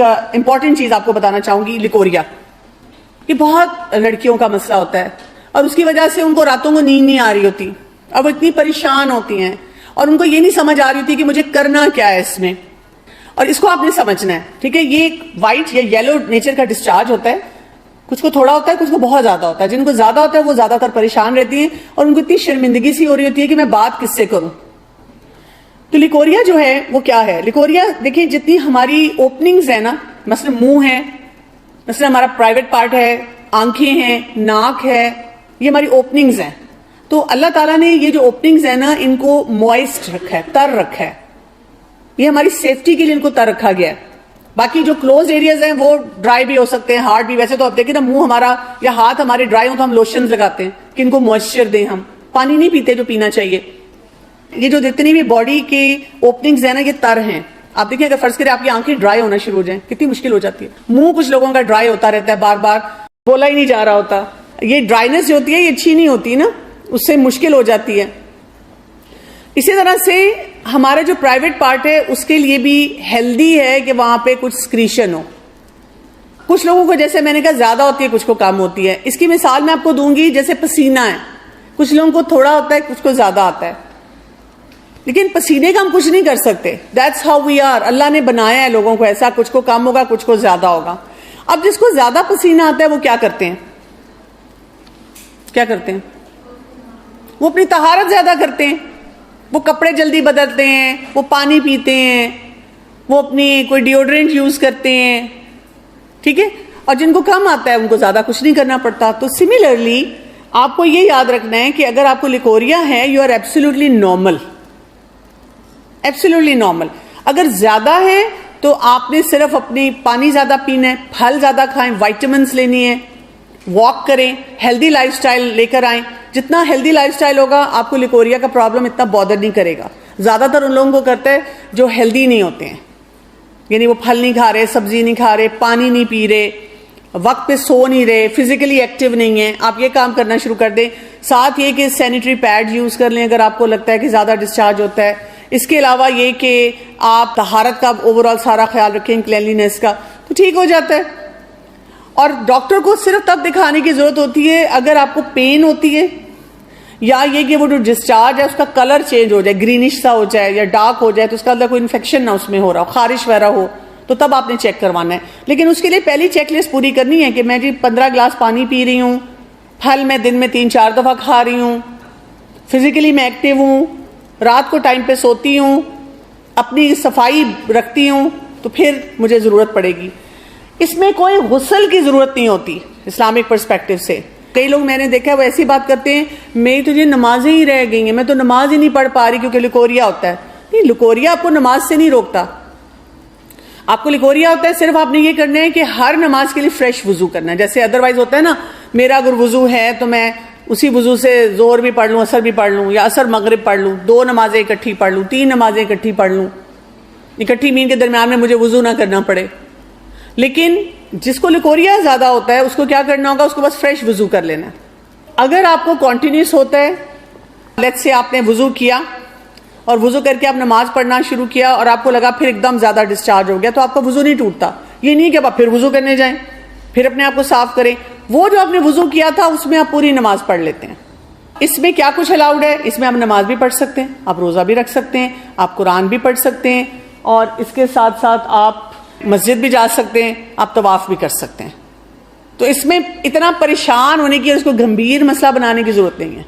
Important چیز آپ کو بتانا چاہوں گی، لیکوریا. یہ بہت لڑکیوں کا مسئلہ ہوتا ہے اور اس کی وجہ سے ان کو راتوں کو نیند نہیں آ رہی ہوتی اور وہ اتنی پریشان ہوتی ہیں اور ان کو یہ نہیں سمجھ آ رہی ہوتی کہ مجھے کرنا کیا ہے اس میں. اور اس کو آپ نے سمجھنا ہے، ٹھیک ہے. یہ ایک وائٹ یا یلو نیچر کا ڈسچارج ہوتا ہے. کچھ کو تھوڑا ہوتا ہے، کچھ کو بہت زیادہ ہوتا ہے. جن کو زیادہ ہوتا ہے وہ زیادہ تر پریشان رہتی ہیں اور ان کو اتنی شرمندگی سی ہو رہی ہوتی ہے کہ میں بات کس سے کروں. تو لیکوریا جو ہے وہ کیا ہے؟ لیکوریا دیکھیں، جتنی ہماری اوپننگز ہیں نا، مثلا منہ ہے، مثلا ہمارا پرائیویٹ پارٹ ہے، آنکھیں ہیں، ناک ہے، یہ ہماری اوپننگز ہیں. تو اللہ تعالیٰ نے یہ جو اوپننگز ہیں نا، ان کو موائسٹ رکھا ہے، تر رکھا ہے. یہ ہماری سیفٹی کے لیے ان کو تر رکھا گیا ہے. باقی جو کلوز ایریاز ہیں وہ ڈرائی بھی ہو سکتے ہیں، ہارڈ بھی. ویسے تو آپ دیکھیں نا، منہ ہمارا یا ہاتھ ہمارے ڈرائی ہوں تو ہم لوشنز لگاتے ہیں کہ ان کو موئسچر دیں. ہم پانی نہیں پیتے جو پینا چاہیے. یہ جو جتنی بھی باڈی کی اوپننگز ہیں نا، یہ تر ہیں. آپ دیکھیں، اگر فرض کریں آپ کی آنکھیں ڈرائی ہونا شروع ہو جائیں، کتنی مشکل ہو جاتی ہے. منہ کچھ لوگوں کا ڈرائی ہوتا رہتا ہے، بار بار بولا ہی نہیں جا رہا ہوتا. یہ ڈرائینس جو ہوتی ہے یہ اچھی نہیں ہوتی نا، اس سے مشکل ہو جاتی ہے. اسی طرح سے ہمارا جو پرائیویٹ پارٹ ہے اس کے لیے بھی ہیلدی ہے کہ وہاں پہ کچھ سکریشن ہو. کچھ لوگوں کو، جیسے میں نے کہا، زیادہ ہوتی ہے، کچھ کو کم ہوتی ہے. اس کی مثال میں آپ کو دوں گی، جیسے پسینہ ہے. کچھ لوگوں کو تھوڑا ہوتا ہے، کچھ کو زیادہ آتا ہے. لیکن پسینے کا ہم کچھ نہیں کر سکتے. That's how we are. اللہ نے بنایا ہے لوگوں کو ایسا، کچھ کو کم ہوگا، کچھ کو زیادہ ہوگا. اب جس کو زیادہ پسینہ آتا ہے وہ کیا کرتے ہیں؟ کیا کرتے ہیں؟ وہ اپنی طہارت زیادہ کرتے ہیں. وہ کپڑے جلدی بدلتے ہیں، وہ پانی پیتے ہیں، وہ اپنی کوئی ڈیوڈرنٹ یوز کرتے ہیں، ٹھیک ہے. اور جن کو کم آتا ہے ان کو زیادہ کچھ نہیں کرنا پڑتا. تو سملرلی آپ کو یہ یاد رکھنا ہے کہ اگر آپ کو لیکوریا ہے، you are absolutely normal. Absolutely normal. اگر زیادہ ہے تو آپ نے صرف اپنی پانی زیادہ پینا ہے، پھل زیادہ کھائیں، وائٹامنس لینی ہے، واک کریں، ہیلدی لائف سٹائل لے کر آئیں. جتنا ہیلدی لائف سٹائل ہوگا آپ کو لیکوریا کا پرابلم اتنا بادر نہیں کرے گا. زیادہ تر ان لوگوں کو کرتا ہے جو ہیلدی نہیں ہوتے ہیں، یعنی وہ پھل نہیں کھا رہے، سبزی نہیں کھا رہے، پانی نہیں پی رہے، وقت پہ سو نہیں رہے، فزیکلی ایکٹیو نہیں ہیں. آپ یہ کام کرنا شروع کر دیں. ساتھ یہ کہ سینیٹری پیڈ یوز کر لیں اگر آپ کو لگتا ہے کہ زیادہ ڈسچارج ہوتا ہے. اس کے علاوہ یہ کہ آپ طہارت کا اوور آل سارا خیال رکھیں، کلینلینس کا، تو ٹھیک ہو جاتا ہے. اور ڈاکٹر کو صرف تب دکھانے کی ضرورت ہوتی ہے اگر آپ کو پین ہوتی ہے، یا یہ کہ وہ جو ڈسچارج ہے اس کا کلر چینج ہو جائے، گرینش سا ہو جائے یا ڈارک ہو جائے، تو اس کا کوئی انفیکشن نہ اس میں ہو رہا ہو، خارش وغیرہ ہو، تو تب آپ نے چیک کروانا ہے. لیکن اس کے لیے پہلی چیک لسٹ پوری کرنی ہے کہ میں 15 گلاس پانی پی رہی ہوں، پھل میں دن میں 3-4 دفعہ کھا رہی ہوں، فزیکلی میں ایکٹیو ہوں، رات کو ٹائم پہ سوتی ہوں، اپنی صفائی رکھتی ہوں، تو پھر مجھے ضرورت پڑے گی. اس میں کوئی غسل کی ضرورت نہیں ہوتی اسلامک پرسپیکٹو سے. کئی لوگ میں نے دیکھا وہ ایسی بات کرتے ہیں، میری تو یہ نمازیں ہی رہ گئی ہیں، میں تو نماز ہی نہیں پڑھ پا رہی کیونکہ لیکوریا ہوتا ہے. نہیں، لیکوریا آپ کو نماز سے نہیں روکتا. آپ کو لیکوریا ہوتا ہے، صرف آپ نے یہ کرنا ہے کہ ہر نماز کے لیے فریش وضو کرنا ہے. جیسے ادروائز ہوتا ہے نا، میرا اگر وضو ہے تو میں اسی وضو سے ظہر بھی پڑھ لوں، عصر بھی پڑھ لوں، یا عصر مغرب پڑھ لوں، 2 نمازیں اکٹھی پڑھ لوں، 3 نمازیں اکٹھی پڑھ لوں، اکٹھی مین کے درمیان میں مجھے وضو نہ کرنا پڑے. لیکن جس کو لیکوریا زیادہ ہوتا ہے اس کو کیا کرنا ہوگا؟ اس کو بس فریش وضو کر لینا ہے. اگر آپ کو کنٹینیوس ہوتا ہے، لیٹس سے آپ نے وضو کیا اور وضو کر کے آپ نماز پڑھنا شروع کیا اور آپ کو لگا پھر ایک دم زیادہ ڈسچارج ہو گیا، تو آپ کا وضو نہیں ٹوٹتا. یہ نہیں کہ آپ پھر وضو کرنے جائیں، پھر اپنے آپ کو صاف کریں. وہ جو آپ نے وضو کیا تھا اس میں آپ پوری نماز پڑھ لیتے ہیں. اس میں کیا کچھ الاؤڈ ہے؟ اس میں آپ نماز بھی پڑھ سکتے ہیں، آپ روزہ بھی رکھ سکتے ہیں، آپ قرآن بھی پڑھ سکتے ہیں، اور اس کے ساتھ ساتھ آپ مسجد بھی جا سکتے ہیں، آپ طواف بھی کر سکتے ہیں. تو اس میں اتنا پریشان ہونے کی، اس کو گمبھیر مسئلہ بنانے کی ضرورت نہیں ہے.